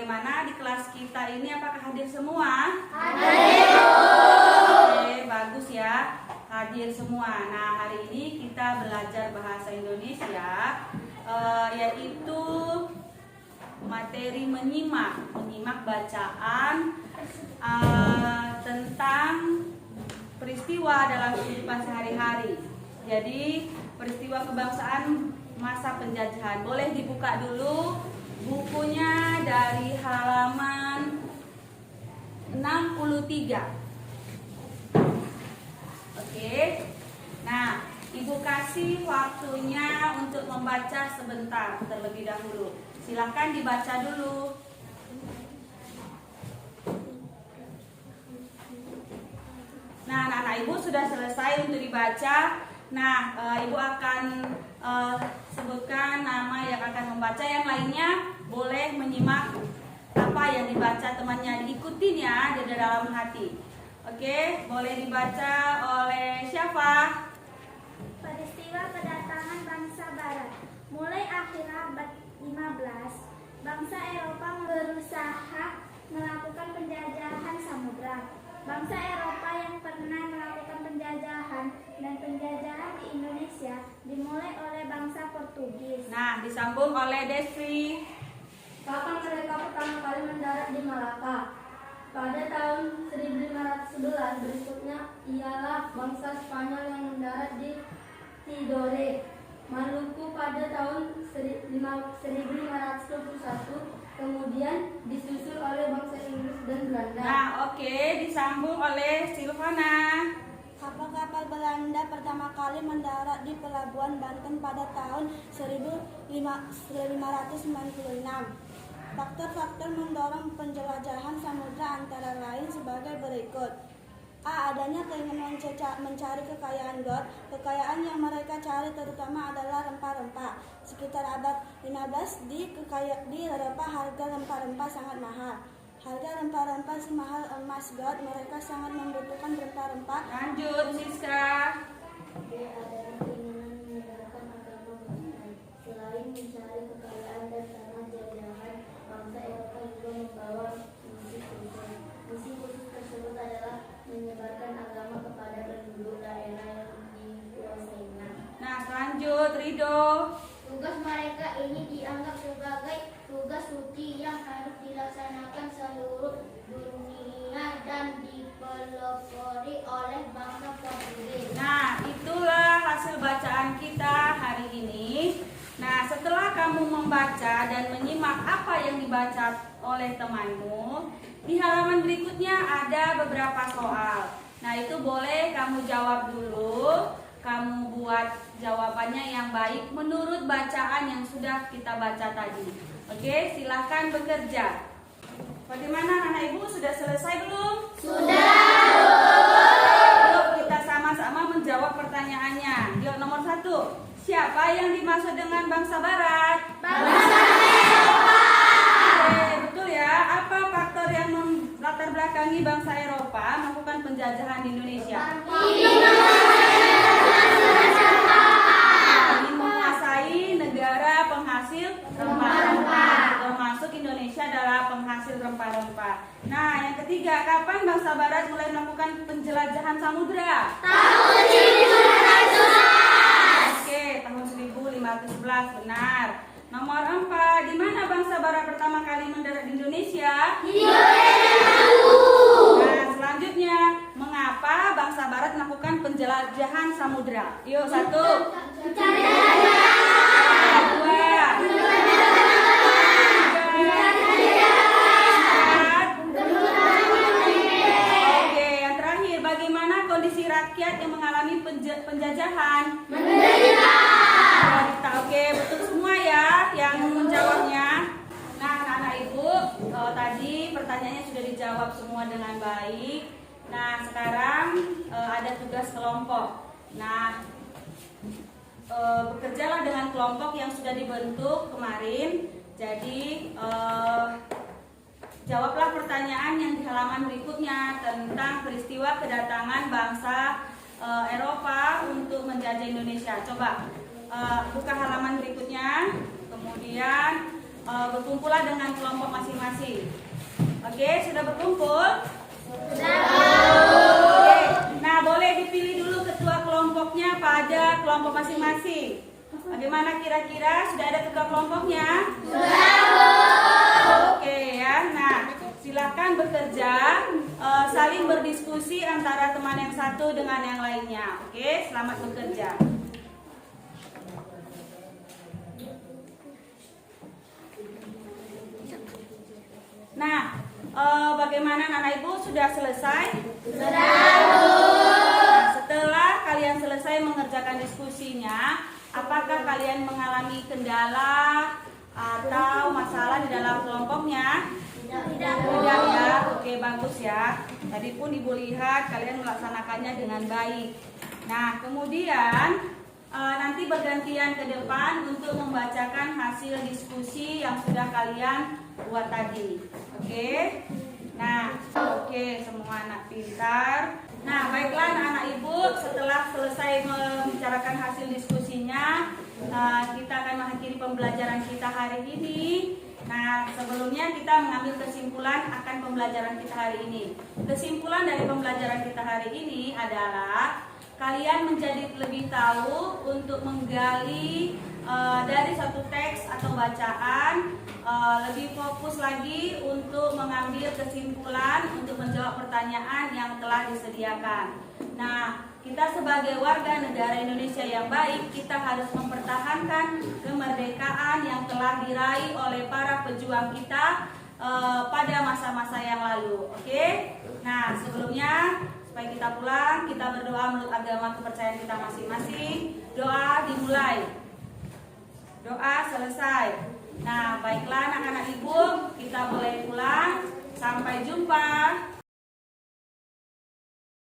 bagaimana di kelas kita ini? Apakah hadir semua? Hadir. Oke, bagus ya, hadir semua. Nah, hari ini kita belajar bahasa Indonesia, yaitu materi menyimak bacaan tentang peristiwa dalam kehidupan sehari-hari. Jadi peristiwa kebangsaan masa penjajahan. Boleh dibuka dulu bukunya dari halaman 63. Oke. Nah, Ibu kasih waktunya untuk membaca sebentar terlebih dahulu. Silakan dibaca dulu. Nah, anak-anak Ibu sudah selesai untuk dibaca. Nah, Ibu akan sebutkan nama yang akan membaca. Yang lainnya boleh menyimak apa yang dibaca temannya, diikutin ya dari dalam hati. Oke, boleh dibaca oleh siapa? Peristiwa kedatangan bangsa Barat. Mulai akhir abad 15, bangsa Eropa berusaha melakukan penjajahan samudra. Bangsa Eropa yang pernah melakukan penjajahan dan penjajahan di Indonesia dimulai oleh bangsa Portugis. Nah, disambung oleh Destri. Kapan mereka pertama kali mendarat di Malaka? Pada tahun 1511. Berikutnya ialah bangsa Spanyol yang mendarat di Tidore, Maluku pada tahun 1521. Kemudian disusul oleh bangsa Inggris dan Belanda. Nah, oke, disambung oleh Silvana. Kapal-kapal Belanda pertama kali mendarat di Pelabuhan Banten pada tahun 1596. Faktor-faktor mendorong penjelajahan samudra antara lain sebagai berikut. A. Adanya keinginan mencari kekayaan God. Kekayaan yang mereka cari terutama adalah rempah-rempah. Sekitar abad 15 di Eropa harga rempah-rempah sangat mahal. Harga rempah-rempah semahal emas God. Mereka sangat membutuhkan rempah-rempah. Lanjut, Siska. B. Adanya keinginan menegakkan agama Kristen. Selain mencari kekayaan dan tanah jajahan, bangsa Eropa juga membawa misi khusus. Misi khusus tersebut adalah menyebarkan agama kepada penduduk daerah yang dikuasainya. Nah, lanjut, Rido. Tugas mereka ini dianggap sebagai tugas suci yang harus dilaksanakan seluruh dunia dan dipelopori oleh bangsa Portugis. Nah, itulah hasil bacaan kita hari ini. Nah, setelah kamu membaca dan menyimak apa yang dibaca oleh temanmu, di halaman berikutnya ada beberapa soal. Nah, itu boleh kamu jawab dulu. Kamu buat jawabannya yang baik menurut bacaan yang sudah kita baca tadi. Oke, silahkan bekerja. Bagaimana anak ibu, sudah selesai belum? Yuk kita sama-sama menjawab pertanyaannya. Yuk, nomor 1. Siapa yang dimaksud dengan bangsa Barat? Bangsa Eropa. Oke, betul ya. Apa faktor yang melatar belakangi bangsa Eropa melakukan penjajahan di Indonesia? Ingin menguasai negara penghasil rempah-rempah. Termasuk Indonesia adalah penghasil rempah-rempah. Nah, yang ketiga, kapan bangsa Barat mulai melakukan penjelajahan samudra? Tahun 1511. Oke, tahun 1511, benar. Nomor 4, di mana bangsa Barat pertama kali mendarat di Indonesia? Di Maluku. Nah, selanjutnya, mengapa bangsa Barat melakukan penjelajahan samudra? Yuk, 1. Mencari kekayaan. 2. Oke, yang terakhir, bagaimana kondisi rakyat yang mengalami penjajahan? Menderita. Oke, betul semua ya yang menjawabnya. Nah, anak-anak ibu, tadi pertanyaannya sudah dijawab semua dengan baik. Nah, sekarang ada tugas kelompok. Nah, bekerjalah dengan kelompok yang sudah dibentuk kemarin. Jadi, jawablah pertanyaan yang di halaman berikutnya tentang peristiwa kedatangan bangsa Eropa untuk menjajah Indonesia. Coba buka halaman berikutnya, kemudian berkumpullah dengan kelompok masing-masing. Oke, sudah berkumpul? Sudah. Oke, nah boleh dipilih dulu ketua kelompoknya pada kelompok masing-masing. Bagaimana kira-kira, sudah ada ketua kelompoknya? Sudah. Oke ya, nah silakan bekerja, saling berdiskusi antara teman yang satu dengan yang lainnya. Oke, selamat bekerja. Nah, bagaimana anak ibu, sudah selesai? Sudah. Nah, setelah kalian selesai mengerjakan diskusinya, apakah kalian mengalami kendala atau masalah di dalam kelompoknya? Tidak ya, oke bagus ya. Tadi pun ibu lihat kalian melaksanakannya dengan baik. Nah kemudian nanti bergantian ke depan untuk membacakan hasil diskusi yang sudah kalian buat tadi. Oke. Nah oke, semua anak pintar. Nah baiklah anak ibu, setelah selesai membicarakan hasil diskusinya, kita akan mengakhiri pembelajaran kita hari ini. Nah, sebelumnya kita mengambil kesimpulan akan pembelajaran kita hari ini. Kesimpulan dari pembelajaran kita hari ini adalah kalian menjadi lebih tahu untuk menggali dari satu teks atau bacaan, lebih fokus lagi untuk mengambil kesimpulan untuk menjawab pertanyaan yang telah disediakan. Nah, kita sebagai warga negara Indonesia yang baik, kita harus mempertahankan kemerdekaan yang telah diraih oleh para pejuang kita pada masa-masa yang lalu. Oke? Nah, sebelumnya supaya kita pulang, kita berdoa menurut agama kepercayaan kita masing-masing. Doa dimulai. Doa selesai. Nah, baiklah anak-anak ibu, kita boleh pulang. Sampai jumpa.